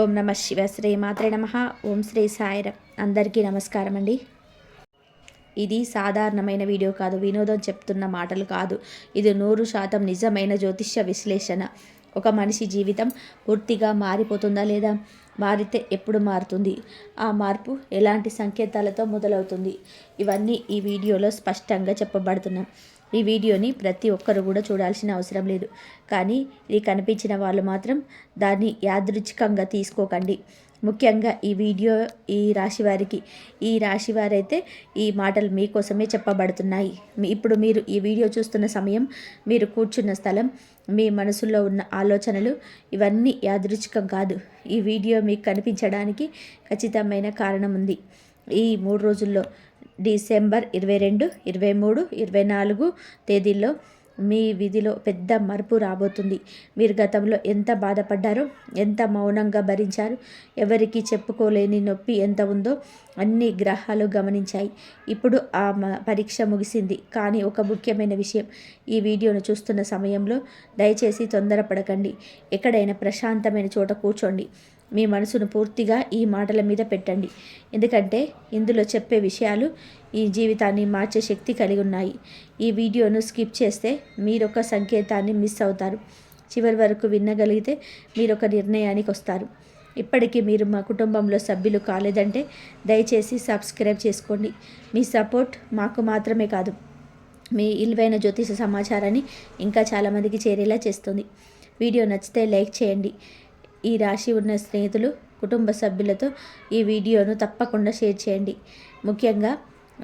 ఓం నమ శివ శ్రీ మాత్రే నమ. ఓం శ్రీ సాయిరామ్. అందరికీ నమస్కారం అండి. ఇది సాధారణమైన వీడియో కాదు, వినోదం చెప్తున్న మాటలు కాదు. ఇది 100% నిజమైన జ్యోతిష్య విశ్లేషణ. ఒక మనిషి జీవితం పూర్తిగా మారిపోతుందా లేదా, మారితే ఎప్పుడు మారుతుంది, ఆ మార్పు ఎలాంటి సంకేతాలతో మొదలవుతుంది, ఇవన్నీ ఈ వీడియోలో స్పష్టంగా చెప్పబడుతున్నాం. ఈ వీడియోని ప్రతి ఒక్కరు కూడా చూడాల్సిన అవసరం లేదు, కానీ ఇది కనిపించిన వాళ్ళు మాత్రం దాన్ని యాదృచ్ఛికంగా తీసుకోకండి. ముఖ్యంగా ఈ వీడియో ఈ రాశి వారైతే ఈ మాటలు మీకోసమే చెప్పబడుతున్నాయి. ఇప్పుడు మీరు ఈ వీడియో చూస్తున్న సమయం, మీరు కూర్చున్న స్థలం, మీ మనసులో ఉన్న ఆలోచనలు ఇవన్నీ యాదృచ్ఛికం కాదు. ఈ వీడియో మీకు కనిపించడానికి ఖచ్చితమైన కారణం ఉంది. ఈ 3 రోజుల్లో డిసెంబర్ 22, 23, 24 తేదీల్లో మీ విధిలో పెద్ద మార్పు రాబోతుంది. మీరు గతంలో ఎంత బాధపడ్డారో, ఎంత మౌనంగా భరించారు, ఎవరికి చెప్పుకోలేని నొప్పి ఎంత ఉందో అన్ని గ్రహాలు గమనించాయి. ఇప్పుడు ఆ పరీక్ష ముగిసింది. కానీ ఒక ముఖ్యమైన విషయం, ఈ వీడియోను చూస్తున్న సమయంలో దయచేసి తొందరపడకండి. ఎక్కడైనా ప్రశాంతమైన చోట కూర్చోండి. మీ మనసును పూర్తిగా ఈ మాటల మీద పెట్టండి. ఎందుకంటే ఇందులో చెప్పే విషయాలు ఈ జీవితాన్ని మార్చే శక్తి కలిగి ఉన్నాయి. ఈ వీడియోను స్కిప్ చేస్తే మీరొక సంకేతాన్ని మిస్ అవుతారు. చివరి వరకు వినగలిగితే మీరొక నిర్ణయానికి వస్తారు. ఇప్పటికీ మీరు మా కుటుంబంలో సభ్యులు కాలేదంటే దయచేసి సబ్స్క్రైబ్ చేసుకోండి. మీ సపోర్ట్ మాకు మాత్రమే కాదు, మీ విలువైన జ్యోతిష సమాచారాన్ని ఇంకా చాలామందికి చేరేలా చేస్తుంది. వీడియో నచ్చితే లైక్ చేయండి. ఈ రాశి ఉన్న స్నేహితులు, కుటుంబ సభ్యులతో ఈ వీడియోను తప్పకుండా షేర్ చేయండి. ముఖ్యంగా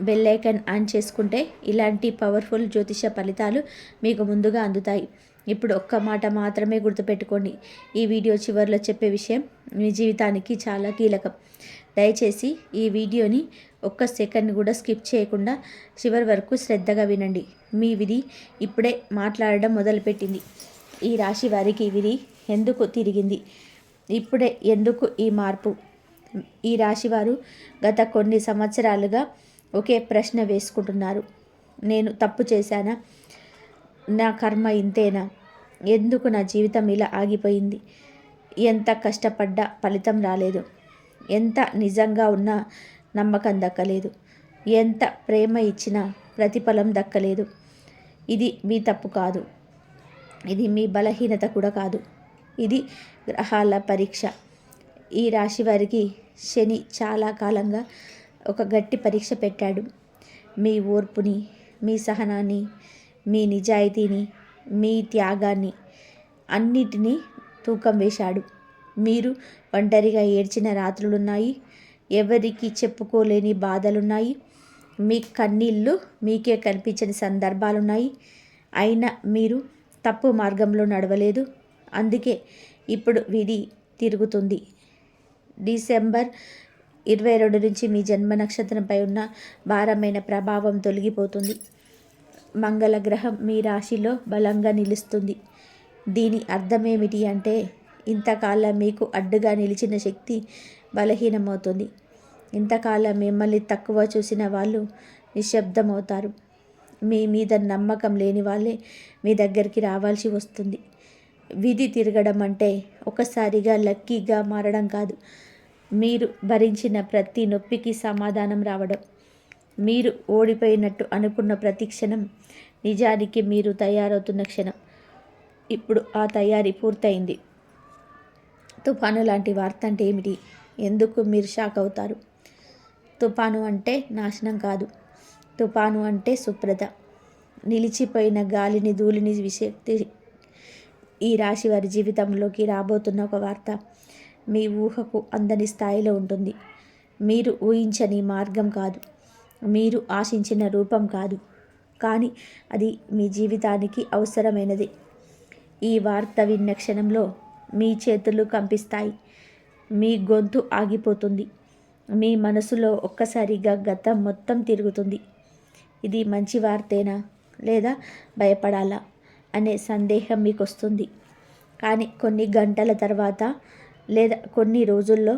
బెల్ ఐకాన్ ఆన్ చేసుకుంటే ఇలాంటి పవర్ఫుల్ జ్యోతిష ఫలితాలు మీకు ముందుగా అందుతాయి. ఇప్పుడు ఒక్క మాట మాత్రమే గుర్తుపెట్టుకోండి, ఈ వీడియో చివరిలో చెప్పే విషయం మీ జీవితానికి చాలా కీలకం. దయచేసి ఈ వీడియోని ఒక్క సెకండ్ కూడా స్కిప్ చేయకుండా చివరి వరకు శ్రద్ధగా వినండి. మీ విధి ఇప్పుడే మాట్లాడడం మొదలుపెట్టింది. ఈ రాశి వారికి విధి ఎందుకు తిరిగింది, ఇప్పుడే ఎందుకు ఈ మార్పు? ఈ రాశివారు గత కొన్ని సంవత్సరాలుగా ఒకే ప్రశ్న వేసుకుంటున్నారు. నేను తప్పు చేశానా? నా కర్మ ఇంతేనా? ఎందుకు నా జీవితం ఇలా ఆగిపోయింది? ఎంత కష్టపడ్డా ఫలితం రాలేదు, ఎంత నిజంగా ఉన్నా నమ్మకం దక్కలేదు, ఎంత ప్రేమ ఇచ్చినా ప్రతిఫలం దక్కలేదు. ఇది మీ తప్పు కాదు, ఇది మీ బలహీనత కూడా కాదు, ఇది గ్రహాల పరీక్ష. ఈ రాశి వారికి శని చాలా కాలంగా ఒక గట్టి పరీక్ష పెట్టాడు. మీ ఓర్పుని, మీ సహనాన్ని, మీ నిజాయితీని, మీ త్యాగాన్ని అన్నిటినీ తూకం వేశాడు. మీరు ఒంటరిగా ఏడ్చిన రాత్రులున్నాయి, ఎవరికి చెప్పుకోలేని బాధలున్నాయి, మీ కన్నీళ్ళు మీకే కనిపించని సందర్భాలున్నాయి. అయినా మీరు తప్పు మార్గంలో నడవలేదు. అందుకే ఇప్పుడు విధి తిరుగుతుంది. డిసెంబర్ 22 నుంచి మీ జన్మ నక్షత్రంపై ఉన్న భారమైన ప్రభావం తొలగిపోతుంది. మంగళ గ్రహం మీ రాశిలో బలంగా నిలుస్తుంది. దీని అర్థమేమిటి అంటే, ఇంతకాలం మీకు అడ్డుగా నిలిచిన శక్తి బలహీనమవుతుంది. ఇంతకాలం మిమ్మల్ని తక్కువ చూసిన వాళ్ళు నిశ్శబ్దమవుతారు. మీ మీద నమ్మకం లేని వాళ్ళే మీ దగ్గరికి రావాల్సి వస్తుంది. విధి తిరగడం అంటే ఒకసారిగా లక్కీగా మారడం కాదు, మీరు భరించిన ప్రతి నొప్పికి సమాధానం రావడం. మీరు ఓడిపోయినట్టు అనుకున్న ప్రతి క్షణం నిజానికి మీరు తయారవుతున్న క్షణం. ఇప్పుడు ఆ తయారీ పూర్తయింది. తుఫాను లాంటి వార్త అంటే ఏమిటి? ఎందుకు మీరు షాక్ అవుతారు? తుఫాను అంటే నాశనం కాదు, తుఫాను అంటే శుభ్రత, నిలిచిపోయిన గాలిని, ధూళిని విశక్తి. ఈ రాశి వారి జీవితంలోకి రాబోతున్న ఒక వార్త మీ ఊహకు అందని స్థాయిలో ఉంటుంది. మీరు ఊహించని మార్గం కాదు, మీరు ఆశించిన రూపం కాదు, కానీ అది మీ జీవితానికి అవసరమైనది. ఈ వార్త విన్న క్షణంలో మీ చేతులు కంపిస్తాయి, మీ గొంతు ఆగిపోతుంది, మీ మనసులో ఒక్కసారిగా గతం మొత్తం తిరుగుతుంది. ఇది మంచి వార్తేనా, లేదా భయపడాలా అనే సందేహం మీకు వస్తుంది. కానీ కొన్ని గంటల తర్వాత లేదా కొన్ని రోజుల్లో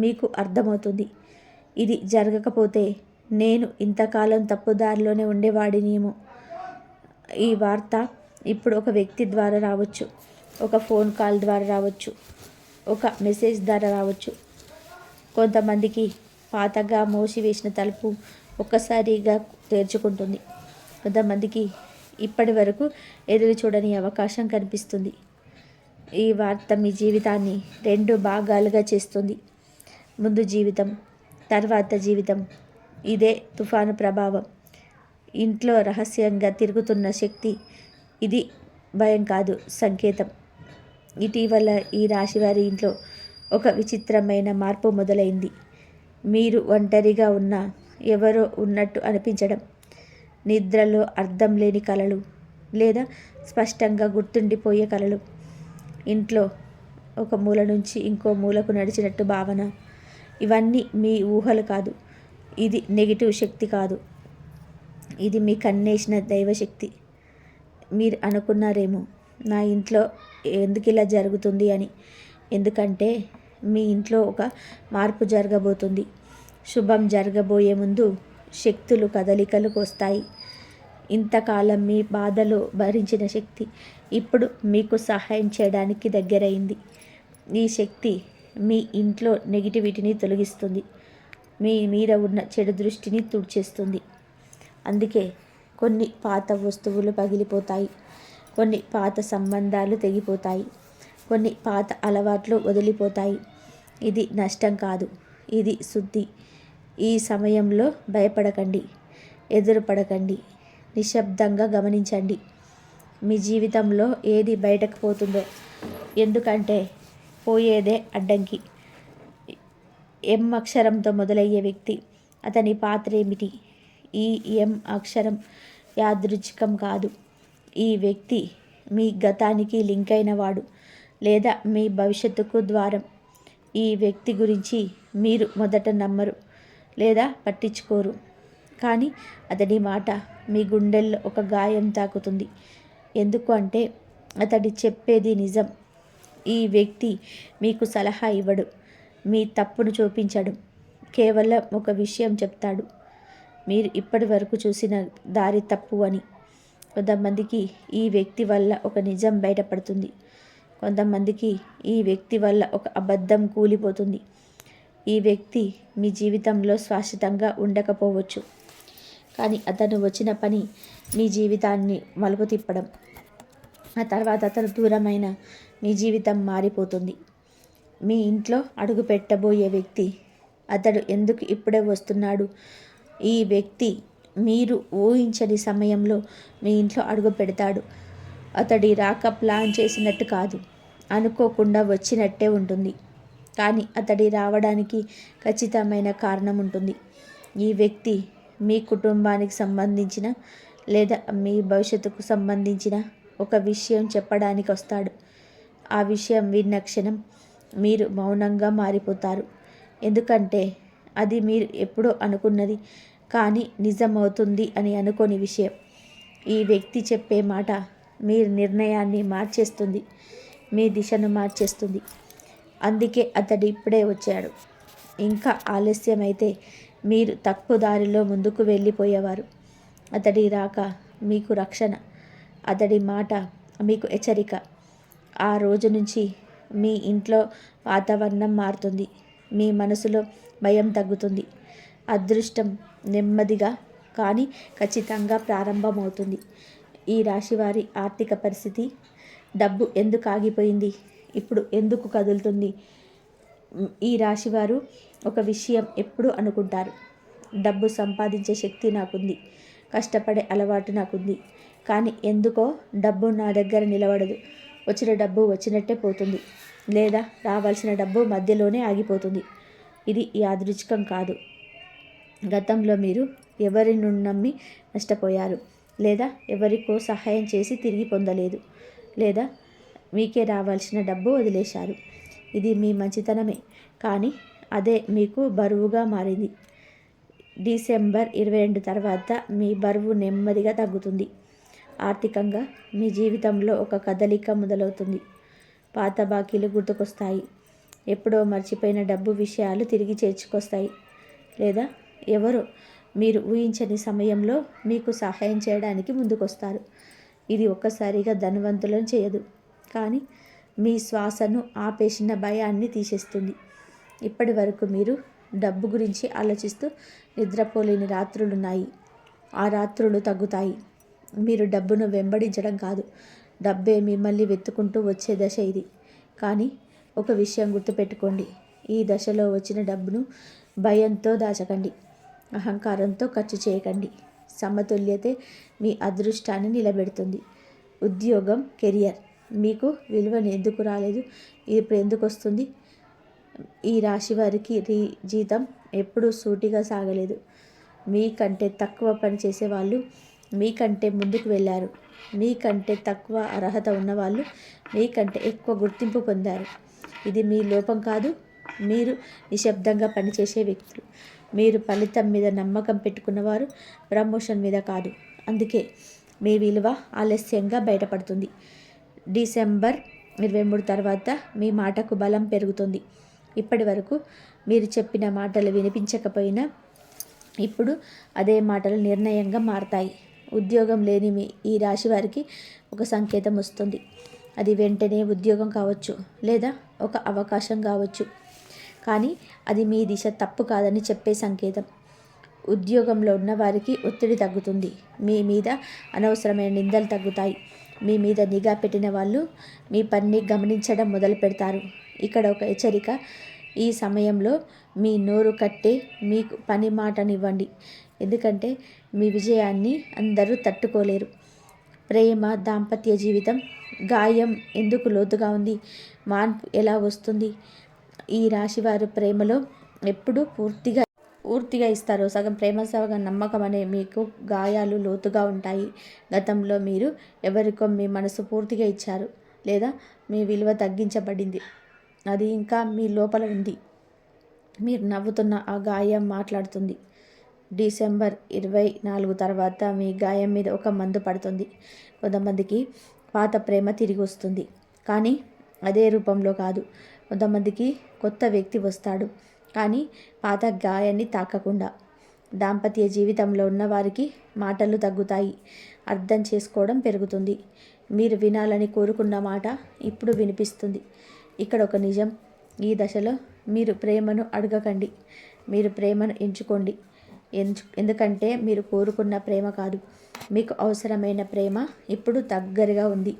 మీకు అర్థమవుతుంది, ఇది జరగకపోతే నేను ఇంతకాలం తప్పుదారిలోనే ఉండేవాడినేమో. ఈ వార్త ఇప్పుడు ఒక వ్యక్తి ద్వారా రావచ్చు, ఒక ఫోన్ కాల్ ద్వారా రావచ్చు, ఒక మెసేజ్ ద్వారా రావచ్చు. కొంతమందికి పాతగా మూసివేసిన తలుపు ఒక్కసారిగా తెరుచుకుంటుంది. కొంతమందికి ఇప్పటి వరకు ఎదురు చూడని అవకాశం కనిపిస్తుంది. ఈ వార్త మీ జీవితాన్ని 2 భాగాలుగా చేస్తుంది. ముందు జీవితం, తర్వాత జీవితం. ఇదే తుఫాను ప్రభావం. ఇంట్లో రహస్యంగా తిరుగుతున్న శక్తి. ఇది భయం కాదు, సంకేతం. ఇటీవల ఈ రాశివారి ఇంట్లో ఒక విచిత్రమైన మార్పు మొదలైంది. మీరు ఒంటరిగా ఉన్న ఎవరో ఉన్నట్టు అనిపించడం, నిద్రలో అర్థం లేని కలలు లేదా స్పష్టంగా గుర్తుండిపోయే కలలు, ఇంట్లో ఒక మూల నుంచి ఇంకో మూలకు నడిచినట్టు భావన. ఇవన్నీ మీ ఊహలు కాదు. ఇది నెగిటివ్ శక్తి కాదు. ఇది మీ కన్నేసిన దైవశక్తి. మీరు అనుకున్నారేమో, నా ఇంట్లో ఎందుకు ఇలా జరుగుతుంది అని. ఎందుకంటే మీ ఇంట్లో ఒక మార్పు జరగబోతుంది. శుభం జరగబోయే ముందు శక్తులు కదలికలకు వస్తాయి. ఇంతకాలం మీ బాధలో భరించిన శక్తి ఇప్పుడు మీకు సహాయం చేయడానికి దగ్గరైంది. ఈ శక్తి మీ ఇంట్లో నెగిటివిటీని తొలగిస్తుంది. మీ మీద ఉన్న చెడు దృష్టిని తుడిచేస్తుంది. అందుకే కొన్ని పాత వస్తువులు పగిలిపోతాయి, కొన్ని పాత సంబంధాలు తెగిపోతాయి, కొన్ని పాత అలవాట్లు వదిలిపోతాయి. ఇది నష్టం కాదు, ఇది శుద్ధి. ఈ సమయంలో భయపడకండి, ఎదురుపడకండి, నిశ్శబ్దంగా గమనించండి. మీ జీవితంలో ఏది బయటకు పోతుందో. ఎందుకంటే పోయేదే అడ్డంకి. ఎం అక్షరంతో మొదలయ్యే వ్యక్తి, అతని పాత్ర ఏమిటి? ఈ ఎం అక్షరం యాదృచ్ఛికం కాదు. ఈ వ్యక్తి మీ గతానికి లింక్ అయినవాడు లేదా మీ భవిష్యత్తుకు ద్వారం. ఈ వ్యక్తి గురించి మీరు మొదట నమ్మరు లేదా పట్టించుకోరు, కానీ అతడి మాట మీ గుండెల్లో ఒక గాయం తాకుతుంది. ఎందుకు అంటే అతడి చెప్పేది నిజం. ఈ వ్యక్తి మీకు సలహా ఇవ్వడు, మీ తప్పును చూపించడు, కేవలం ఒక విషయం చెప్తాడు. మీరు ఇప్పటి వరకు చూసిన దారి తప్పు అని. కొంతమందికి ఈ వ్యక్తి వల్ల ఒక నిజం బయటపడుతుంది. కొంతమందికి ఈ వ్యక్తి వల్ల ఒక అబద్ధం కూలిపోతుంది. ఈ వ్యక్తి మీ జీవితంలో శాశ్వతంగా ఉండకపోవచ్చు, కానీ అతను వచ్చిన పని మీ జీవితాన్ని మలుపు తిప్పడం. ఆ తర్వాత అతను దూరమైన మీ జీవితం మారిపోతుంది. మీ ఇంట్లో అడుగు పెట్టబోయే వ్యక్తి, అతడు ఎందుకు ఇప్పుడే వస్తున్నాడు? ఈ వ్యక్తి మీరు ఊహించని సమయంలో మీ ఇంట్లో అడుగు పెడతాడు. అతడి రాక ప్లాన్ చేసినట్టు కాదు, అనుకోకుండా వచ్చినట్టే ఉంటుంది. కానీ అతడి రావడానికి ఖచ్చితమైన కారణం ఉంటుంది. ఈ వ్యక్తి మీ కుటుంబానికి సంబంధించిన లేదా మీ భవిష్యత్తుకు సంబంధించిన ఒక విషయం చెప్పడానికి వస్తాడు. ఆ విషయం విన్న క్షణం మీరు మౌనంగా మారిపోతారు. ఎందుకంటే అది మీరు ఎప్పుడో అనుకున్నది కానీ నిజమవుతుంది అని అనుకోని విషయం. ఈ వ్యక్తి చెప్పే మాట మీ నిర్ణయాన్ని మార్చేస్తుంది, మీ దిశను మార్చేస్తుంది. అందుకే అతడు ఇప్పుడే వచ్చాడు. ఇంకా ఆలస్యమైతే మీరు తప్పు దారిలో ముందుకు వెళ్ళిపోయేవారు. అతడి రాక మీకు రక్షణ, అతడి మాట మీకు హెచ్చరిక. ఆ రోజు నుంచి మీ ఇంట్లో వాతావరణం మారుతుంది. మీ మనసులో భయం తగ్గుతుంది. అదృష్టం నెమ్మదిగా కానీ ఖచ్చితంగా ప్రారంభమవుతుంది. ఈ రాశివారి ఆర్థిక పరిస్థితి, డబ్బు ఎందుకు ఆగిపోయింది, ఇప్పుడు ఎందుకు కదులుతుంది? ఈ రాశివారు ఒక విషయం ఎప్పుడు అనుకుంటారు, డబ్బు సంపాదించే శక్తి నాకుంది, కష్టపడే అలవాటు నాకుంది, కానీ ఎందుకో డబ్బు నా దగ్గర నిలబడదు. వచ్చిన డబ్బు వచ్చినట్టే పోతుంది, లేదా రావాల్సిన డబ్బు మధ్యలోనే ఆగిపోతుంది. ఇది యాదృచ్ఛికం కాదు. గతంలో మీరు ఎవరిని నమ్మి నష్టపోయారు, లేదా ఎవరికో సహాయం చేసి తిరిగి పొందలేదు, లేదా మీకే రావాల్సిన డబ్బు వదిలేశారు. ఇది మీ మంచితనమే, కానీ అదే మీకు బరువుగా మారింది. డిసెంబర్ 22 తర్వాత మీ బరువు నెమ్మదిగా తగ్గుతుంది. ఆర్థికంగా మీ జీవితంలో ఒక కదలిక మొదలవుతుంది. పాత బాకీలు గుర్తుకొస్తాయి. ఎప్పుడో మర్చిపోయిన డబ్బు విషయాలు తిరిగి చేర్చుకొస్తాయి. లేదా ఎవరో మీరు ఊహించని సమయంలో మీకు సహాయం చేయడానికి ముందుకొస్తారు. ఇది ఒక్కసారిగా ధనవంతులను చేయదు, కానీ మీ శ్వాసను ఆపేసిన భయాన్ని తీసేస్తుంది. ఇప్పటి వరకు మీరు డబ్బు గురించి ఆలోచిస్తూ నిద్రపోలేని రాత్రులున్నాయి. ఆ రాత్రులు తగ్గుతాయి. మీరు డబ్బును వెంబడించడం కాదు, డబ్బే మిమ్మల్ని వెతుక్కుంటూ వచ్చే దశ ఇది. కానీ ఒక విషయం గుర్తుపెట్టుకోండి, ఈ దశలో వచ్చిన డబ్బును భయంతో దాచకండి, అహంకారంతో ఖర్చు చేయకండి. సమతుల్యతే మీ అదృష్టాన్ని నిలబెడుతుంది. ఉద్యోగం, కెరియర్ మీకు విలువను ఎందుకు రాలేదు, ఇప్పుడు ఎందుకు వస్తుంది? ఈ రాశి వారికి జీతం ఎప్పుడూ సూటిగా సాగలేదు. మీకంటే తక్కువ పని చేసేవాళ్ళు మీకంటే ముందుకు వెళ్ళారు. మీకంటే తక్కువ అర్హత ఉన్నవాళ్ళు మీకంటే ఎక్కువ గుర్తింపు పొందారు. ఇది మీ లోపం కాదు, మీరు నిశ్శబ్దంగా పనిచేసే వ్యక్తులు. మీరు ఫలితం మీద నమ్మకం పెట్టుకున్నవారు, ప్రమోషన్ మీద కాదు. అందుకే మీ విలువ ఆలస్యంగా బయటపడుతుంది. డిసెంబర్ 23 తర్వాత మీ మాటకు బలం పెరుగుతుంది. ఇప్పటి వరకు మీరు చెప్పిన మాటలు వినిపించకపోయినా ఇప్పుడు అదే మాటలు నిర్ణయంగా మారతాయి. ఉద్యోగం లేని ఈ రాశి వారికి ఒక సంకేతం వస్తుంది. అది వెంటనే ఉద్యోగం కావచ్చు, లేదా ఒక అవకాశం కావచ్చు. కానీ అది మీ దిశ తప్పు కాదని చెప్పే సంకేతం. ఉద్యోగంలో ఉన్న వారికి ఒత్తిడి తగ్గుతుంది. మీ మీద అనవసరమైన నిందలు తగ్గుతాయి. మీ మీద నిఘా పెట్టిన వాళ్ళు మీ పనిని గమనించడం మొదలు పెడతారు. ఇక్కడ ఒక హెచ్చరిక, ఈ సమయంలో మీ నోరు కట్టే మీకు పని మాటనివ్వండి. ఎందుకంటే మీ విజయాన్ని అందరూ తట్టుకోలేరు. ప్రేమ, దాంపత్య జీవితం, గాయం ఎందుకు లోతుగా ఉంది, మార్పు ఎలా వస్తుంది? ఈ రాశివారు ప్రేమలో ఎప్పుడు పూర్తిగా ఇస్తారు. సగం ప్రేమ, సగం నమ్మకం అనే మీకు గాయాలు లోతుగా ఉంటాయి. గతంలో మీరు ఎవరికో మీ మనసు పూర్తిగా ఇచ్చారు, లేదా మీ విలువ తగ్గించబడింది. అది ఇంకా మీ లోపల ఉంది. మీరు నవ్వుతున్న ఆ గాయం మాట్లాడుతుంది. డిసెంబర్ 24 తర్వాత మీ గాయం మీద ఒక మందు పడుతుంది. కొంతమందికి పాత ప్రేమ తిరిగి వస్తుంది, కానీ అదే రూపంలో కాదు. కొంతమందికి కొత్త వ్యక్తి వస్తాడు, కానీ పాత గాయాన్ని తాకకుండా. దాంపత్య జీవితంలో ఉన్న వారికి మాటలు తగ్గుతాయి, అర్థం చేసుకోవడం పెరుగుతుంది. మీరు వినాలని కోరుకున్న మాట ఇప్పుడు వినిపిస్తుంది. ఇక్కడ ఒక నిజం, ఈ దశలో మీరు ప్రేమను అడగకండి, మీరు ప్రేమను ఎంచుకోండి. ఎందుకంటే మీరు కోరుకున్న ప్రేమ కాదు, మీకు అవసరమైన ప్రేమ ఇప్పుడు దగ్గరగా ఉంది.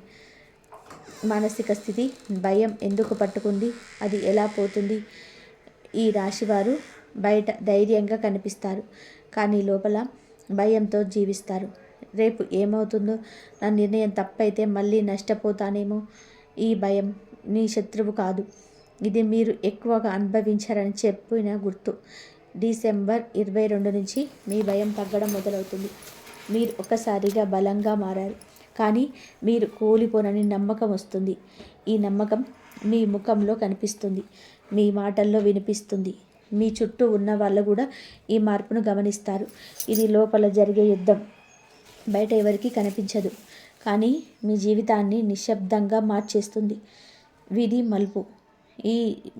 మానసిక స్థితి, భయం ఎందుకు పట్టుకుంది, అది ఎలా పోతుంది? ఈ రాశివారు బయట ధైర్యంగా కనిపిస్తారు, కానీ లోపల భయంతో జీవిస్తారు. రేపు ఏమవుతుందో, నా నిర్ణయం తప్పైతే మళ్ళీ నష్టపోతానేమో. ఈ భయం నీ శత్రువు కాదు, ఇది మీరు ఎక్కువగా అనుభవించారని చెప్పిన గుర్తు. డిసెంబర్ 22 నుంచి మీ భయం తగ్గడం మొదలవుతుంది. మీరు ఒక్కసారిగా బలంగా మారారు, కానీ మీరు కోల్పోనని నమ్మకం వస్తుంది. ఈ నమ్మకం మీ ముఖంలో కనిపిస్తుంది, మీ మాటల్లో వినిపిస్తుంది. మీ చుట్టూ ఉన్న వాళ్ళు కూడా ఈ మార్పును గమనిస్తారు. ఇది లోపల జరిగే యుద్ధం, బయట ఎవరికీ కనిపించదు, కానీ మీ జీవితాన్ని నిశ్శబ్దంగా మార్చేస్తుంది. విధి మలుపు. ఈ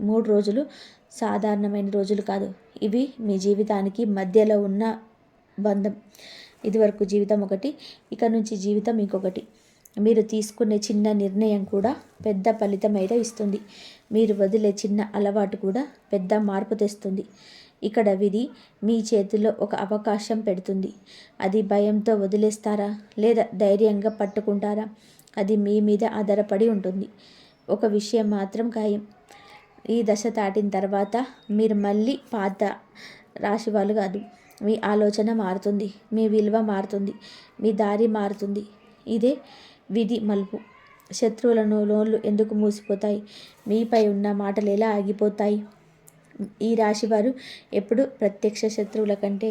3 రోజులు సాధారణమైన రోజులు కాదు, ఇవి మీ జీవితానికి మధ్యలో ఉన్న బంధం. ఇదివరకు జీవితం ఒకటి, ఇక నుంచి జీవితం ఇంకొకటి. మీరు తీసుకునే చిన్న నిర్ణయం కూడా పెద్ద ఫలితం అయితే ఇస్తుంది. మీరు వదిలే చిన్న అలవాటు కూడా పెద్ద మార్పు తెస్తుంది. ఇక్కడ విధి మీ చేతిలో ఒక అవకాశం పెడుతుంది. అది భయంతో వదిలేస్తారా, లేదా ధైర్యంగా పట్టుకుంటారా, అది మీ మీద ఆధారపడి ఉంటుంది. ఒక విషయం మాత్రం ఖాయం, ఈ దశ దాటిన తర్వాత మీరు మళ్ళీ పాత రాశి వాళ్ళు కాదు. మీ ఆలోచన మారుతుంది, మీ విలువ మారుతుంది, మీ దారి మారుతుంది. ఇదే విధి మలుపు. శత్రువుల నోళ్ళు ఎందుకు మూసిపోతాయి, మీపై ఉన్న మాటలు ఎలా ఆగిపోతాయి? ఈ రాశివారు ఎప్పుడు ప్రత్యక్ష శత్రువుల కంటే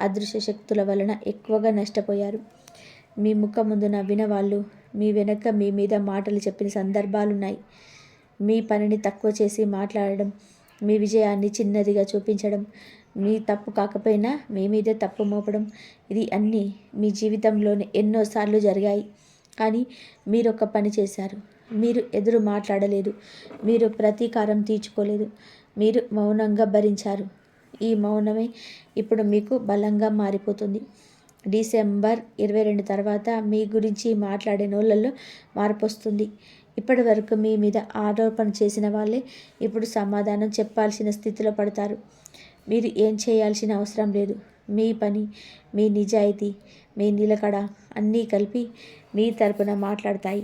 అదృశ్య శక్తుల వలన ఎక్కువగా నష్టపోయారు. మీ ముఖం ముందు నవ్విన వాళ్ళు మీ వెనక మీ మీద మాటలు చెప్పిన సందర్భాలున్నాయి. మీ పనిని తక్కువ చేసి మాట్లాడడం, మీ విజయాన్ని చిన్నదిగా చూపించడం, మీ తప్పు కాకపోయినా మీ మీదే తప్పు మోపడం, ఇది అన్నీ మీ జీవితంలోనే ఎన్నోసార్లు జరిగాయి. కానీ మీరు ఒక పని చేశారు, మీరు ఎదురు మాట్లాడలేదు, మీరు ప్రతీకారం తీర్చుకోలేదు, మీరు మౌనంగా భరించారు. ఈ మౌనమే ఇప్పుడు మీకు బలంగా మారిపోతుంది. డిసెంబర్ 22 తర్వాత మీ గురించి మాట్లాడే నోళ్ళల్లో మార్పు వస్తుంది. ఇప్పటి వరకు మీ మీద ఆరోపణ చేసిన వాళ్ళే ఇప్పుడు సమాధానం చెప్పాల్సిన స్థితిలో పడతారు. మీరు ఏం చేయాల్సిన అవసరం లేదు. మీ పని, మీ నిజాయితీ, మీ నిలకడ అన్నీ కలిపి మీ తరపున మాట్లాడతాయి.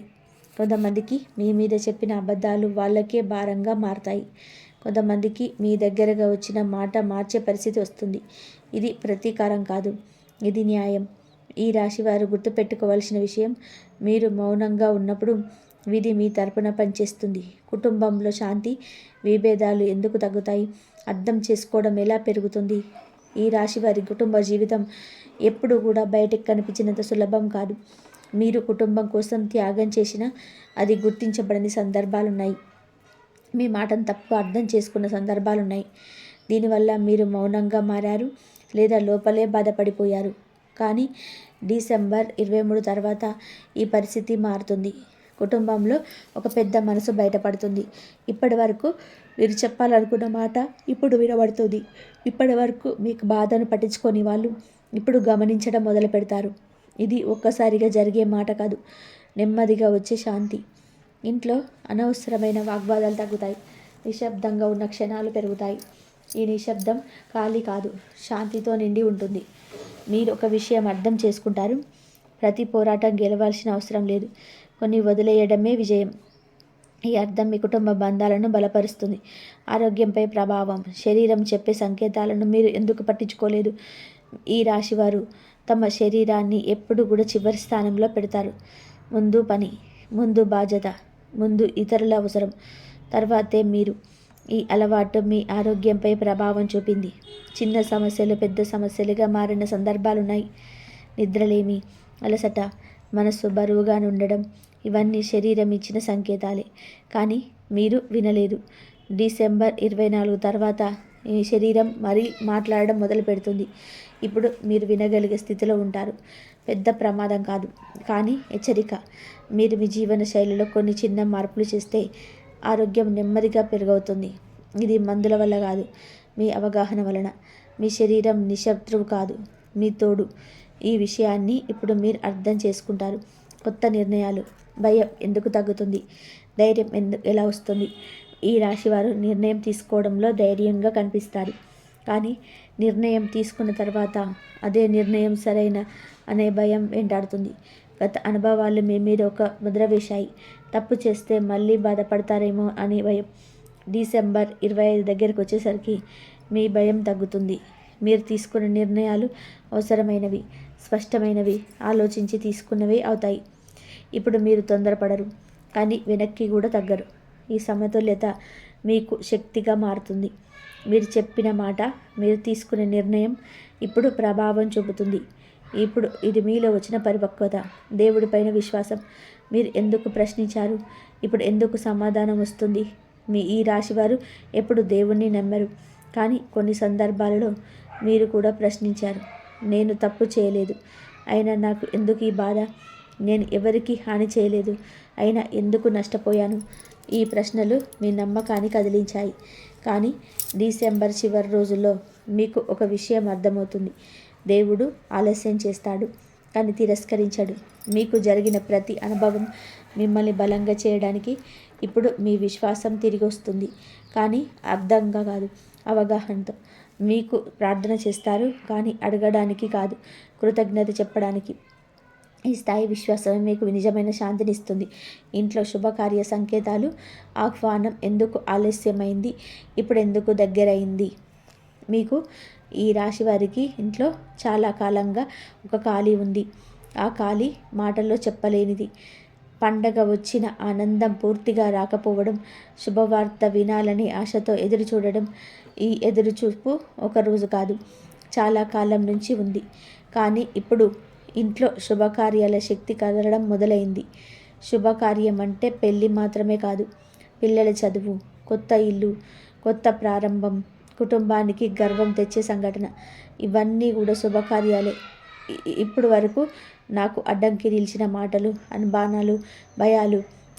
కొంతమందికి మీ మీద చెప్పిన అబద్ధాలు వాళ్ళకే భారంగా మారతాయి. కొంతమందికి మీ దగ్గరగా వచ్చిన మాట మార్చే పరిస్థితి వస్తుంది. ఇది ప్రతీకారం కాదు, ఇది న్యాయం. ఈ రాశివారు గుర్తుపెట్టుకోవాల్సిన విషయం, మీరు మౌనంగా ఉన్నప్పుడు విధి మీ తరపున పనిచేస్తుంది. కుటుంబంలో శాంతి, విభేదాలు ఎందుకు తగ్గుతాయి? అర్థం చేసుకోవడం ఎలా పెరుగుతుంది? ఈ రాశివారి కుటుంబ జీవితం ఎప్పుడు కూడా బయటకు కనిపించినంత సులభం కాదు. మీరు కుటుంబం కోసం త్యాగం చేసినా అది గుర్తించబడని సందర్భాలున్నాయి. మీ మాటను తప్పు అర్థం చేసుకున్న సందర్భాలున్నాయి. దీనివల్ల మీరు మౌనంగా మారారు, లేదా లోపలే బాధపడిపోయారు. కానీ డిసెంబర్ 23 తర్వాత ఈ పరిస్థితి మారుతుంది. కుటుంబంలో ఒక పెద్ద మనసు బయటపడుతుంది. ఇప్పటి వరకు మీరు చెప్పాలనుకున్న మాట ఇప్పుడు వినబడుతుంది. ఇప్పటి వరకు మీకు బాధను పట్టించుకొని వాళ్ళు ఇప్పుడు గమనించడం మొదలు పెడతారు. ఇది ఒక్కసారిగా జరిగే మాట కాదు, నెమ్మదిగా వచ్చే శాంతి. ఇంట్లో అనవసరమైన వాగ్వాదాలు తగ్గుతాయి. నిశ్శబ్దంగా ఉన్న క్షణాలు పెరుగుతాయి. ఈ నిశ్శబ్దం ఖాళీ కాదు, శాంతితో నిండి ఉంటుంది. మీరు ఒక విషయం అర్థం చేసుకుంటారు, ప్రతి పోరాటం గెలవాల్సిన అవసరం లేదు, కొన్ని వదిలేయడమే విజయం. ఈ అర్థం మీ కుటుంబ బంధాలను బలపరుస్తుంది. ఆరోగ్యంపై ప్రభావం, శరీరం చెప్పే సంకేతాలను మీరు ఎందుకు పట్టించుకోలేదు? ఈ రాశివారు తమ శరీరాన్ని ఎప్పుడు కూడా చివరి స్థానంలో పెడతారు. ముందు పని, ముందు బాధ్యత, ముందు ఇతరుల అవసరం, తర్వాతే మీరు. ఈ అలవాటు మీ ఆరోగ్యంపై ప్రభావం చూపింది. చిన్న సమస్యలు పెద్ద సమస్యలుగా మారిన సందర్భాలున్నాయి. నిద్రలేమి, అలసట, మనస్సు బరువుగా ఉండడం, ఇవన్నీ శరీరం ఇచ్చిన సంకేతాలే. కానీ మీరు వినలేదు. డిసెంబర్ 24 తర్వాత ఈ శరీరం మరీ మాట్లాడడం మొదలు పెడుతుంది. ఇప్పుడు మీరు వినగలిగే స్థితిలో ఉంటారు. పెద్ద ప్రమాదం కాదు, కానీ హెచ్చరిక. మీరు మీ జీవన శైలిలో కొన్ని చిన్న మార్పులు చేస్తే ఆరోగ్యం నెమ్మదిగా పెరుగవుతుంది. ఇది మందుల వల్ల కాదు, మీ అవగాహన వలన. మీ శరీరం నిశత్రువు కాదు, మీ తోడు. ఈ విషయాన్ని ఇప్పుడు మీరు అర్థం చేసుకుంటారు. కొత్త నిర్ణయాలు. భయం ఎందుకు తగ్గుతుంది? ధైర్యం ఎలా వస్తుంది? ఈ రాశివారు నిర్ణయం తీసుకోవడంలో ధైర్యంగా కనిపిస్తారు. కానీ నిర్ణయం తీసుకున్న తర్వాత అదే నిర్ణయం సరైన అనే భయం వెంటాడుతుంది. గత అనుభవాలు మీ మీద ఒక ముద్ర వేశాయి. తప్పు చేస్తే మళ్ళీ బాధపడతారేమో అని భయం. డిసెంబర్ 25 దగ్గరకు వచ్చేసరికి మీ భయం తగ్గుతుంది. మీరు తీసుకున్న నిర్ణయాలు అవసరమైనవి, స్పష్టమైనవి, ఆలోచించి తీసుకున్నవే అవుతాయి. ఇప్పుడు మీరు తొందరపడరు, కానీ వెనక్కి కూడా తగ్గరు. ఈ సమతుల్యత మీకు శక్తిగా మారుతుంది. మీరు చెప్పిన మాట, మీరు తీసుకునే నిర్ణయం ఇప్పుడు ప్రభావం చూపుతుంది. ఇప్పుడు ఇది మీలో వచ్చిన పరిపక్వత, దేవుడిపైన విశ్వాసం. మీరు ఎందుకు ప్రశ్నించారు? ఇప్పుడు ఎందుకు సమాధానం వస్తుంది? ఈ రాశివారు ఎప్పుడు దేవుణ్ణి నమ్మరు, కానీ కొన్ని సందర్భాలలో మీరు కూడా ప్రశ్నించారు. నేను తప్పు చేయలేదు, అయినా నాకు ఎందుకు ఈ బాధ? నేను ఎవరికి హాని చేయలేదు, అయినా ఎందుకు నష్టపోయాను? ఈ ప్రశ్నలు మీ నమ్మకాన్ని కదిలించాయి. కానీ డిసెంబర్ చివరి రోజుల్లో మీకు ఒక విషయం అర్థమవుతుంది. దేవుడు ఆలస్యం చేస్తాడు, కానీ తిరస్కరించడు. మీకు జరిగిన ప్రతి అనుభవం మిమ్మల్ని బలంగా చేయడానికి. ఇప్పుడు మీ విశ్వాసం తిరిగి వస్తుంది, కానీ అర్థంగా కాదు, అవగాహనతో. మీకు ప్రార్థన చేస్తారు, కానీ అడగడానికి కాదు, కృతజ్ఞత చెప్పడానికి. ఈ స్థాయి విశ్వాసమే మీకు నిజమైన శాంతినిస్తుంది. ఇంట్లో శుభకార్య సంకేతాలు. ఆహ్వానం ఎందుకు ఆలస్యమైంది, ఇప్పుడు ఎందుకు దగ్గరైంది? మీకు ఈ రాశి వారికి ఇంట్లో చాలా కాలంగా ఒక ఖాళీ ఉంది. ఆ ఖాళీ మాటల్లో చెప్పలేనిది. పండగ వచ్చిన ఆనందం పూర్తిగా రాకపోవడం, శుభవార్త వినాలని ఆశతో ఎదురు చూడడం. ఈ ఎదురుచూపు ఒకరోజు కాదు, చాలా కాలం నుంచి ఉంది. కానీ ఇప్పుడు ఇంట్లో శుభకార్యాల శక్తి కదలడం మొదలైంది. శుభకార్యం అంటే పెళ్ళి మాత్రమే కాదు, పిల్లల చదువు, కొత్త ఇల్లు, కొత్త ప్రారంభం, కుటుంబానికి గర్వం తెచ్చే సంఘటన. ఇవన్నీ కూడా శుభకార్యాలే. ఇప్పుడు వరకు నాకు అడ్డంకి నిలిచిన మాటలు, అనుమానాలు, భయాలు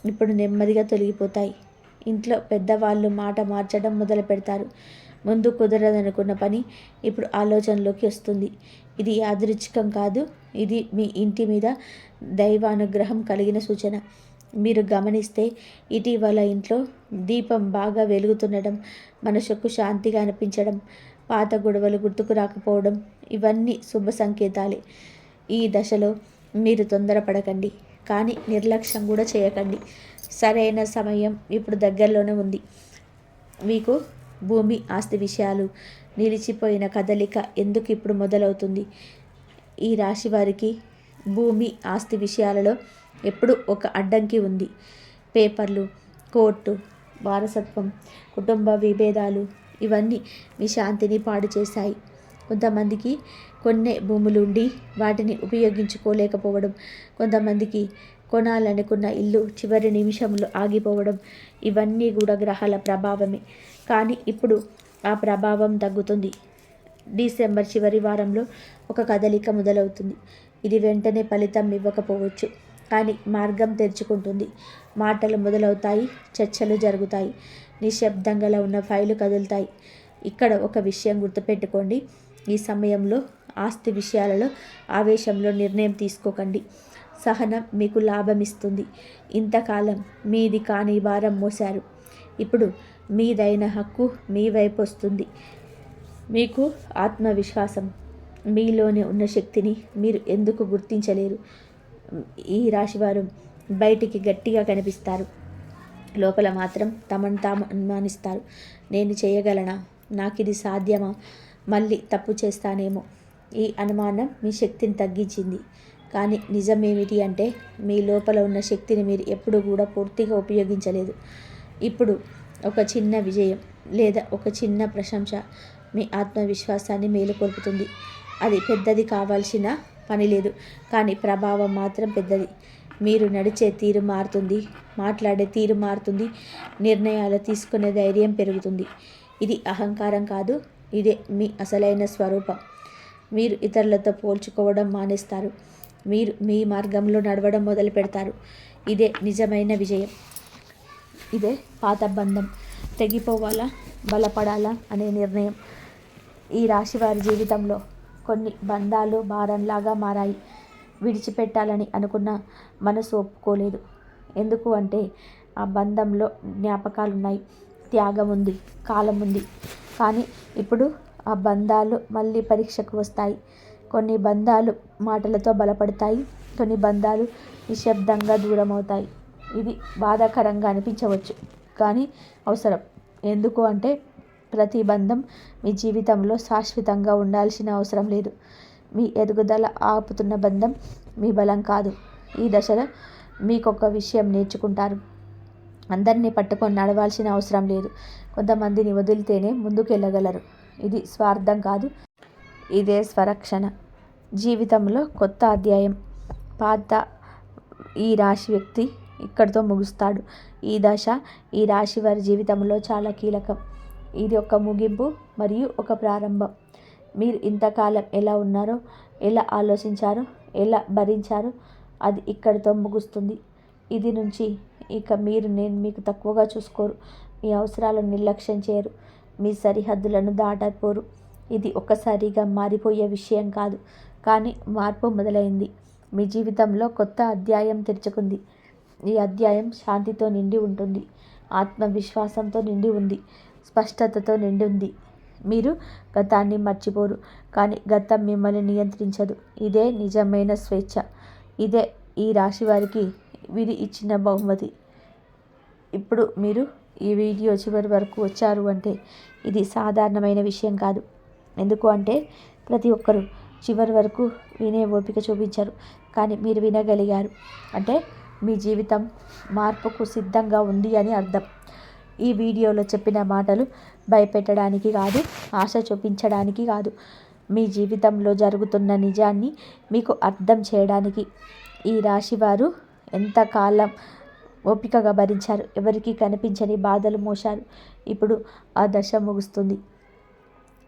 ఇప్పుడు నెమ్మదిగా తొలగిపోతాయి. ఇంట్లో పెద్దవాళ్ళు మాట మార్చడం మొదలు పెడతారు. ముందు కుదరదనుకున్న పని ఇప్పుడు ఆలోచనలోకి వస్తుంది. ఇది యాదృచ్ఛికం కాదు, ఇది మీ ఇంటి మీద దైవానుగ్రహం కలిగిన సూచన. మీరు గమనిస్తే ఇటీవల ఇంట్లో దీపం బాగా వెలుగుతుండడం, మనసుకు శాంతిగా అనిపించడం, పాత గొడవలు గుర్తుకు రాకపోవడం ఇవన్నీ శుభ సంకేతాలే. ఈ దశలో మీరు తొందరపడకండి, కానీ నిర్లక్ష్యం కూడా చేయకండి. సరైన సమయం ఇప్పుడు దగ్గరలోనే ఉంది. మీకు భూమి ఆస్తి విషయాలు నిలిచిపోయిన కదలిక ఎందుకు ఇప్పుడు మొదలవుతుంది? ఈ రాశి వారికి భూమి ఆస్తి విషయాలలో ఎప్పుడు ఒక అడ్డంకి ఉంది. పేపర్లు, కోర్టు, వారసత్వం, కుటుంబ విభేదాలు ఇవన్నీ మీ శాంతిని పాడు చేశాయి. కొంతమందికి కొన్నే భూములు ఉండి వాటిని ఉపయోగించుకోలేకపోవడం, కొంతమందికి కొనాలనుకున్న ఇల్లు చివరి నిమిషంలో ఆగిపోవడం ఇవన్నీ కూడా గ్రహాల ప్రభావమే. కానీ ఇప్పుడు ఆ ప్రభావం తగ్గుతుంది. డిసెంబర్ చివరి వారంలో ఒక కదలిక మొదలవుతుంది. ఇది వెంటనే ఫలితం ఇవ్వకపోవచ్చు, కానీ మార్గం తెరుచుకుంటుంది. మాటలు మొదలవుతాయి, చర్చలు జరుగుతాయి, నిశ్శబ్దంగా ఉన్న ఫైలు కదులుతాయి. ఇక్కడ ఒక విషయం గుర్తుపెట్టుకోండి, ఈ సమయంలో ఆస్తి విషయాలలో ఆవేశంలో నిర్ణయం తీసుకోకండి. సహనం మీకు లాభమిస్తుంది. ఇంతకాలం మీది కాని భారం మోశారు. ఇప్పుడు మీదైన హక్కు మీ వైపు వస్తుంది. మీకు ఆత్మవిశ్వాసం, మీలోనే ఉన్న శక్తిని మీరు ఎందుకు గుర్తించలేరు? ఈ రాశివారు బయటికి గట్టిగా కనిపిస్తారు, లోపల మాత్రం తమను తాము అనుమానిస్తారు. నేను చేయగలనా? నాకు ఇది సాధ్యమా? మళ్ళీ తప్పు చేస్తానేమో? ఈ అనుమానం మీ శక్తిని తగ్గించింది. కానీ నిజమేమిటి అంటే మీ లోపల ఉన్న శక్తిని మీరు ఎప్పుడు కూడా పూర్తిగా ఉపయోగించలేదు. ఇప్పుడు ఒక చిన్న విజయం లేదా ఒక చిన్న ప్రశంస మీ ఆత్మవిశ్వాసాన్ని మేలుకొల్పుతుంది. అది పెద్దది కావాల్సిన పని లేదు, కానీ ప్రభావం మాత్రం పెద్దది. మీరు నడిచే తీరు మారుతుంది, మాట్లాడే తీరు మారుతుంది, నిర్ణయాలు తీసుకునే ధైర్యం పెరుగుతుంది. ఇది అహంకారం కాదు, ఇదే మీ అసలైన స్వరూపం. మీరు ఇతరులతో పోల్చుకోవడం మానేస్తారు. మీరు మీ మార్గంలో నడవడం మొదలు పెడతారు. ఇదే నిజమైన విజయం. ఇదే పాత బంధం తెగిపోవాలా, బలపడాలా అనే నిర్ణయం. ఈ రాశి వారి జీవితంలో కొన్ని బంధాలు భారంలాగా మారాయి. విడిచిపెట్టాలని అనుకున్న మనసు ఒప్పుకోలేదు. ఎందుకు అంటే ఆ బంధంలో జ్ఞాపకాలున్నాయి, త్యాగం ఉంది, కాలం ఉంది. కానీ ఇప్పుడు ఆ బంధాలు మళ్ళీ పరీక్షకు వస్తాయి. కొన్ని బంధాలు మాటలతో బలపడతాయి, కొన్ని బంధాలు నిశ్శబ్దంగా దూరం అవుతాయి. ఇది బాధాకరంగా అనిపించవచ్చు, కానీ అవసరం. ఎందుకు అంటే ప్రతి బంధం మీ జీవితంలో శాశ్వతంగా ఉండాల్సిన అవసరం లేదు. మీ ఎదుగుదల ఆపుతున్న బంధం మీ బలం కాదు. ఈ దశలో మీకొక విషయం నేర్చుకుంటారు, అందరినీ పట్టుకొని నడవాల్సిన అవసరం లేదు. కొంతమందిని వదిలితేనే ముందుకు వెళ్ళగలరు. ఇది స్వార్థం కాదు, ఇదే స్వరక్షణ. జీవితంలో కొత్త అధ్యాయం. పాత ఈ రాశి వ్యక్తి ఇక్కడితో ముగుస్తాడు. ఈ దశ ఈ రాశి వారి జీవితంలో చాలా కీలకం. ఇది ఒక ముగింపు మరియు ఒక ప్రారంభం. మీరు ఇంతకాలం ఎలా ఉన్నారో, ఎలా ఆలోచించారో, ఎలా భరించారో అది ఇక్కడితో ముగుస్తుంది. ఇది నుంచి ఇక నేను మీకు తక్కువగా చూసుకోరు, మీ అవసరాలను నిర్లక్ష్యం చేయరు, మీ సరిహద్దులను దాటపోరు. ఇది ఒక్కసారిగా మారిపోయే విషయం కాదు, కానీ మార్పు మొదలైంది. మీ జీవితంలో కొత్త అధ్యాయం తెరుచుకుంది. ఈ అధ్యాయం శాంతితో నిండి ఉంటుంది, ఆత్మవిశ్వాసంతో నిండి ఉంది, స్పష్టతతో నిండి ఉంది. మీరు గతాన్ని మర్చిపోరు, కానీ గతం మిమ్మల్ని నియంత్రించదు. ఇదే నిజమైన స్వేచ్ఛ. ఇదే ఈ రాశి వారికి విధి ఇచ్చిన బహుమతి. ఇప్పుడు మీరు ఈ వీడియో చివరి వరకు వచ్చారు అంటే ఇది సాధారణమైన విషయం కాదు. ఎందుకు అంటే ప్రతి ఒక్కరూ చివరి వరకు వినే ఓపిక చూపించారు, కానీ మీరు వినగలిగారు అంటే మీ జీవితం మార్పుకు సిద్ధంగా ఉంది అని అర్థం. ఈ వీడియోలో చెప్పిన మాటలు భయపెట్టడానికి కాదు, ఆశ చూపించడానికి కాదు, మీ జీవితంలో జరుగుతున్న నిజాన్ని మీకు అర్థం చేయడానికి. ఈ రాశివారు ఎంతకాలం ఓపికగా భరించారు, ఎవరికి కనిపించని బాధలు మోశారు. ఇప్పుడు ఆ దశ ముగుస్తుంది.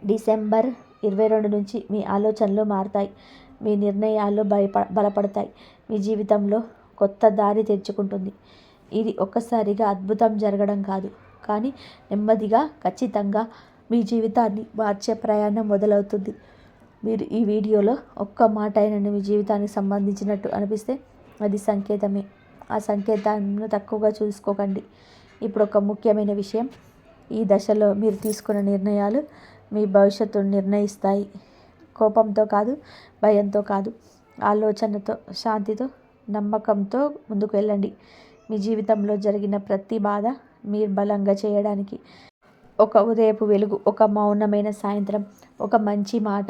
డిసెంబర్ 22 నుంచి మీ ఆలోచనలు మారుతాయి, మీ నిర్ణయాలు బలపడతాయి, మీ జీవితంలో కొత్త దారి తెరుచుకుంటుంది. ఇది ఒక్కసారిగా అద్భుతం జరగడం కాదు, కానీ నెమ్మదిగా ఖచ్చితంగా మీ జీవితాన్ని మార్చే ప్రయాణం మొదలవుతుంది. మీరు ఈ వీడియోలో ఒక్క మాట అయినా మీ జీవితానికి సంబంధించినట్టు అనిపిస్తే అది సంకేతమే. ఆ సంకేతాలను తక్కువగా చూసుకోకండి. ఇప్పుడు ఒక ముఖ్యమైన విషయం, ఈ దశలో మీరు తీసుకున్న నిర్ణయాలు మీ భవిష్యత్తును నిర్ణయిస్తాయి. కోపంతో కాదు, భయంతో కాదు, ఆలోచనతో, శాంతితో, నమ్మకంతో ముందుకు వెళ్ళండి. మీ జీవితంలో జరిగిన ప్రతి బాధ మీరు బలంగా చేయడానికి, ఒక ఉదయపు వెలుగు, ఒక మౌనమైన సాయంత్రం, ఒక మంచి మాట,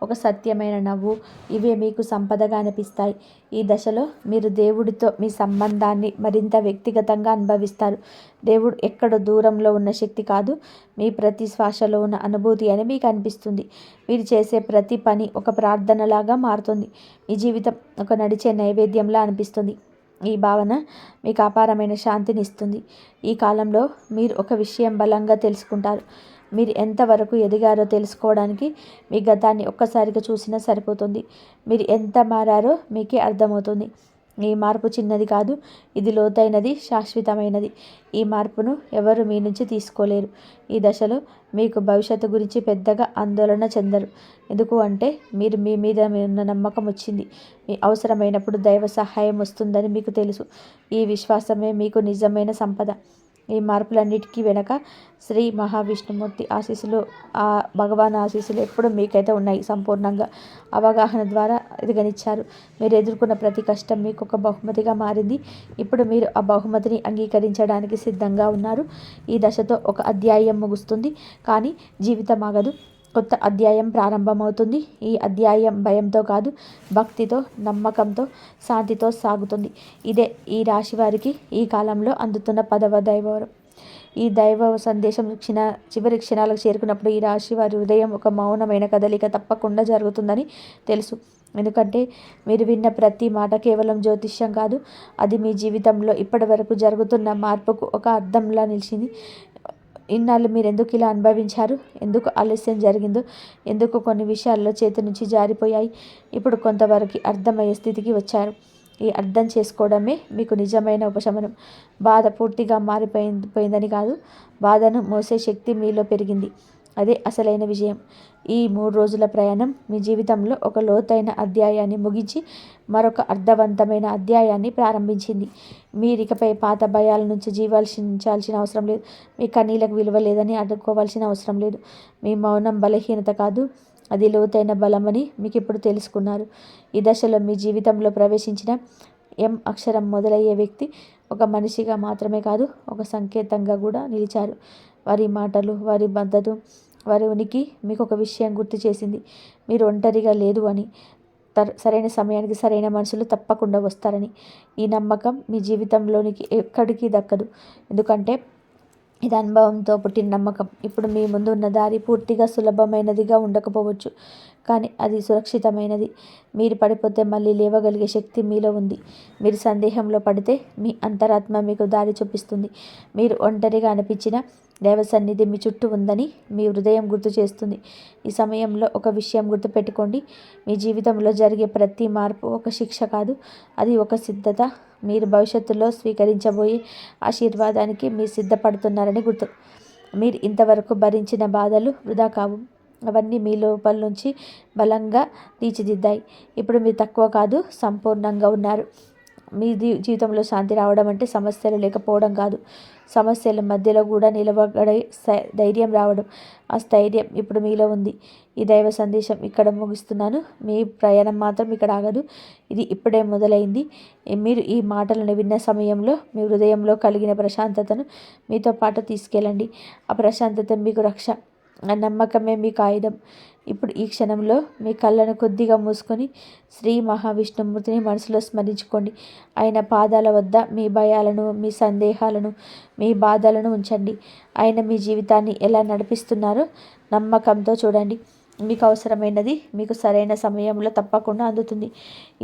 ఒక సత్యమైన నవ్వు, ఇవే మీకు సంపదగా అనిపిస్తాయి. ఈ దశలో మీరు దేవుడితో మీ సంబంధాన్ని మరింత వ్యక్తిగతంగా అనుభవిస్తారు. దేవుడు ఎక్కడో దూరంలో ఉన్న శక్తి కాదు, మీ ప్రతి శ్వాసలో ఉన్న అనుభూతి అని మీకు అనిపిస్తుంది. మీరు చేసే ప్రతి పని ఒక ప్రార్థనలాగా మారుతుంది. మీ జీవితం ఒక నడిచే నైవేద్యంలా అనిపిస్తుంది. ఈ భావన మీకు అపారమైన శాంతిని ఇస్తుంది. ఈ కాలంలో మీరు ఒక విషయం బలంగా తెలుసుకుంటారు. మీరు ఎంతవరకు ఎదిగారో తెలుసుకోవడానికి మీ గతాన్ని ఒక్కసారిగా చూసినా సరిపోతుంది. మీరు ఎంత మారారో మీకే అర్థమవుతుంది. ఈ మార్పు చిన్నది కాదు, ఇది లోతైనది, శాశ్వతమైనది. ఈ మార్పును ఎవరు మీ నుంచి తీసుకోలేరు. ఈ దశలో మీకు భవిష్యత్తు గురించి పెద్దగా ఆందోళన చెందరు. ఎందుకు అంటే మీరు మీ మీద ఉన్న నమ్మకం వచ్చింది. మీ అవసరమైనప్పుడు దైవ సహాయం వస్తుందని మీకు తెలుసు. ఈ విశ్వాసమే మీకు నిజమైన సంపద. ఈ మార్పులన్నిటికీ వెనక శ్రీ మహావిష్ణుమూర్తి ఆశీస్సులు, ఆ భగవాన్ ఆశీస్సులు ఎప్పుడు మీకైతే ఉన్నాయి. సంపూర్ణంగా అవగాహన ద్వారా ఎదగనిచ్చారు. మీరు ఎదుర్కొన్న ప్రతి కష్టం మీకు ఒక బహుమతిగా మారింది. ఇప్పుడు మీరు ఆ బహుమతిని అంగీకరించడానికి సిద్ధంగా ఉన్నారు. ఈ దశతో ఒక అధ్యాయం ముగుస్తుంది, కానీ జీవితం ఆగదు. కొత్త అధ్యాయం ప్రారంభమవుతుంది. ఈ అధ్యాయం భయంతో కాదు, భక్తితో, నమ్మకంతో, శాంతితో సాగుతుంది. ఇదే ఈ రాశి వారికి ఈ కాలంలో అందుతున్న 10వ దైవవరం. ఈ దైవ సందేశం చివరి క్షణాలకు చేరుకున్నప్పుడు ఈ రాశి వారి హృదయం ఒక మౌనమైన కదలిక తప్పకుండా జరుగుతుందని తెలుసు. ఎందుకంటే మీరు విన్న ప్రతి మాట కేవలం జ్యోతిష్యం కాదు, అది మీ జీవితంలో ఇప్పటి వరకు జరుగుతున్న మార్పుకు ఒక అర్థంలా నిలిచింది. ఇన్నాళ్ళు మీరు ఎందుకు ఇలా అనుభవించారు, ఎందుకు ఆలస్యం జరిగిందో, ఎందుకు కొన్ని విషయాల్లో చేతి నుంచి జారిపోయాయి, ఇప్పుడు కొంతవరకు అర్థమయ్యే స్థితికి వచ్చారు. ఈ అర్థం చేసుకోవడమే మీకు నిజమైన ఉపశమనం. బాధ పూర్తిగా మారిపోయిందని కాదు, బాధను మోసే శక్తి మీలో పెరిగింది. అదే అసలైన విజయం. ఈ 3 రోజుల ప్రయాణం మీ జీవితంలో ఒక లోతైన అధ్యాయాన్ని ముగించి మరొక అర్థవంతమైన అధ్యాయాన్ని ప్రారంభించింది. మీరికపై పాత భయాల నుంచి జీవించాల్సిన అవసరం లేదు. మీ కన్నీళ్ళకు విలువ లేదని అడ్డుకోవాల్సిన అవసరం లేదు. మీ మౌనం బలహీనత కాదు, అది లోతైన బలమని మీకు ఇప్పుడు తెలుసుకున్నారు. ఈ దశలో మీ జీవితంలో ప్రవేశించిన ఎం అక్షరం మొదలయ్యే వ్యక్తి ఒక మనిషిగా మాత్రమే కాదు, ఒక సంకేతంగా కూడా నిలిచారు. వారి మాటలు, వారి మద్దతు, వారి ఉనికి మీకు ఒక విషయం గుర్తు చేసింది. మీరు ఒంటరిగా లేదు అని, సరైన సమయానికి సరైన మనుషులు తప్పకుండా వస్తారని. ఈ నమ్మకం మీ జీవితంలోనికి ఎక్కడికి దక్కదు. ఎందుకంటే ఇది అనుభవంతో పుట్టిన నమ్మకం. ఇప్పుడు మీ ముందు ఉన్న దారి పూర్తిగా సులభమైనదిగా ఉండకపోవచ్చు, కానీ అది సురక్షితమైనది. మీరు పడిపోతే మళ్ళీ లేవగలిగే శక్తి మీలో ఉంది. మీరు సందేహంలో పడితే మీ అంతరాత్మ మీకు దారి చూపిస్తుంది. మీరు ఒంటరిగా అనిపించిన దైవ సన్నిధి మీ చుట్టూ ఉందని మీ హృదయం గుర్తు చేస్తుంది. ఈ సమయంలో ఒక విషయం గుర్తుపెట్టుకోండి, మీ జీవితంలో జరిగే ప్రతి మార్పు ఒక శిక్ష కాదు, అది ఒక సిద్ధత. మీరు భవిష్యత్తులో స్వీకరించబోయే ఆశీర్వాదానికి మీరు సిద్ధపడుతున్నారని గుర్తు. మీరు ఇంతవరకు భరించిన బాధలు వృధా కావు, అవన్నీ మీ లోపల నుంచి బలంగా తీర్చిదిద్దాయి. ఇప్పుడు మీరు తక్కువ కాదు, సంపూర్ణంగా ఉన్నారు. మీ జీవితంలో శాంతి రావడం అంటే సమస్యలు లేకపోవడం కాదు, సమస్యల మధ్యలో కూడా నిలబడే ధైర్యం రావడం. ఆ స్థైర్యం ఇప్పుడు మీలో ఉంది. ఈ దైవ సందేశం ఇక్కడ ముగిస్తున్నాను. మీ ప్రయాణం మాత్రం ఇక్కడ ఆగదు, ఇది ఇప్పుడే మొదలైంది. మీరు ఈ మాటలను విన్న సమయంలో మీ హృదయంలో కలిగిన ప్రశాంతతను మీతో పాటు తీసుకెళ్ళండి. ఆ ప్రశాంతత మీకు రక్ష, ఆ నమ్మకమే మీకు ఆయుధం. ఇప్పుడు ఈ క్షణంలో మీ కళ్ళను కొద్దిగా మూసుకొని శ్రీ మహావిష్ణుమూర్తిని మనసులో స్మరించుకోండి. ఆయన పాదాల వద్ద మీ భయాలను, మీ సందేహాలను, మీ బాధలను ఉంచండి. ఆయన మీ జీవితాన్ని ఎలా నడిపిస్తున్నారో నమ్మకంతో చూడండి. మీకు అవసరమైనది మీకు సరైన సమయంలో తప్పకుండా అందుతుంది.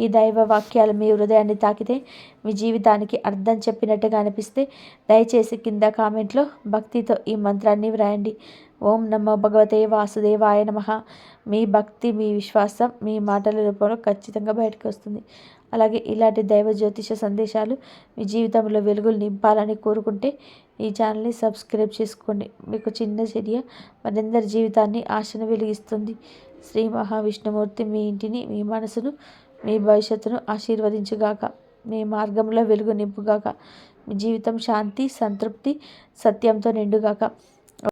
ఈ దైవ వాక్యాలు మీ హృదయాన్ని తాకితే, మీ జీవితానికి అర్థం చెప్పినట్టుగా అనిపిస్తే దయచేసి కింద కామెంట్లో భక్తితో ఈ మంత్రాన్ని వ్రాయండి. ఓం నమో భగవతే వాసుదేవాయ నమః. మీ భక్తి, మీ విశ్వాసం మీ మాటల రూపంలో ఖచ్చితంగా బయటకు వస్తుంది. అలాగే ఇలాంటి దైవ జ్యోతిష సందేశాలు మీ జీవితంలో వెలుగులు నింపాలని కోరుకుంటే ఈ ఛానల్ని సబ్స్క్రైబ్ చేసుకోండి. మీకు చిన్న చర్య మనందరి జీవితాన్ని ఆశను వెలిగిస్తుంది. శ్రీ మహావిష్ణుమూర్తి మీ ఇంటిని, మీ మనసును, మీ భవిష్యత్తును ఆశీర్వదించుగాక. మీ మార్గంలో వెలుగు నింపుగాక. మీ జీవితం శాంతి, సంతృప్తి, సత్యంతో నిండుగాక.